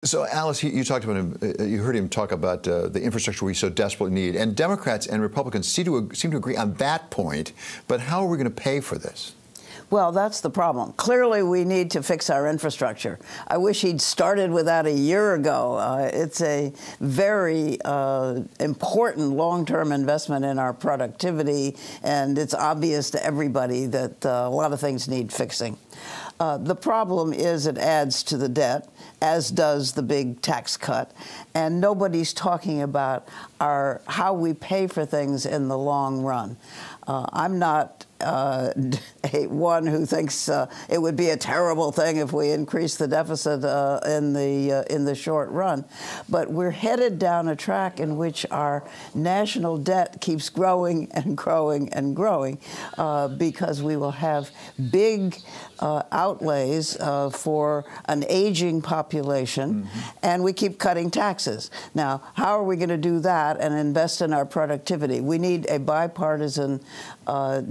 So, Alice, you talked about him. You heard him talk about the infrastructure we so desperately need, and Democrats and Republicans seem to agree on that point. But how are we going to pay for this? Well, that's the problem. Clearly, we need to fix our infrastructure. I wish he'd started with that a year ago. It's a very important long-term investment in our productivity, and it's obvious to everybody that a lot of things need fixing. The problem is it adds to the debt, as does the big tax cut, and nobody's talking about how we pay for things in the long run. I'm not one who thinks it would be a terrible thing if we increase the deficit in the short run, but we're headed down a track in which our national debt keeps growing and growing and growing because we will have big outlays for an aging population, and we keep cutting taxes. Now, how are we going to do that and invest in our productivity? We need a bipartisan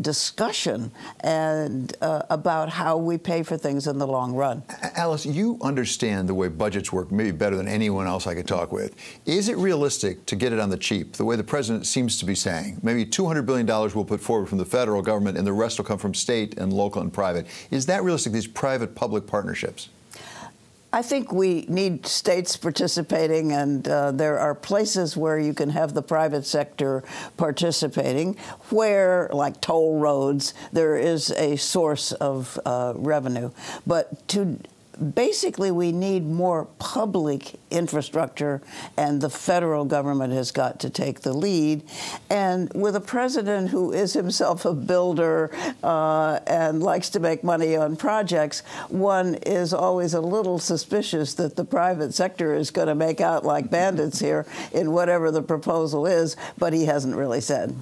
discussion and about how we pay for things in the long run. Alice, you understand the way budgets work maybe better than anyone else I could talk with. Is it realistic to get it on the cheap, the way the president seems to be saying? Maybe $200 billion we'll put forward from the federal government and the rest will come from state and local and private. Is that realistic, these private-public partnerships? I think we need states participating, and there are places where you can have the private sector participating, where, like toll roads, there is a source of revenue. But basically, we need more public infrastructure, and the federal government has got to take the lead. And with a president who is himself a builder and likes to make money on projects, one is always a little suspicious that the private sector is going to make out like bandits here in whatever the proposal is, but he hasn't really said.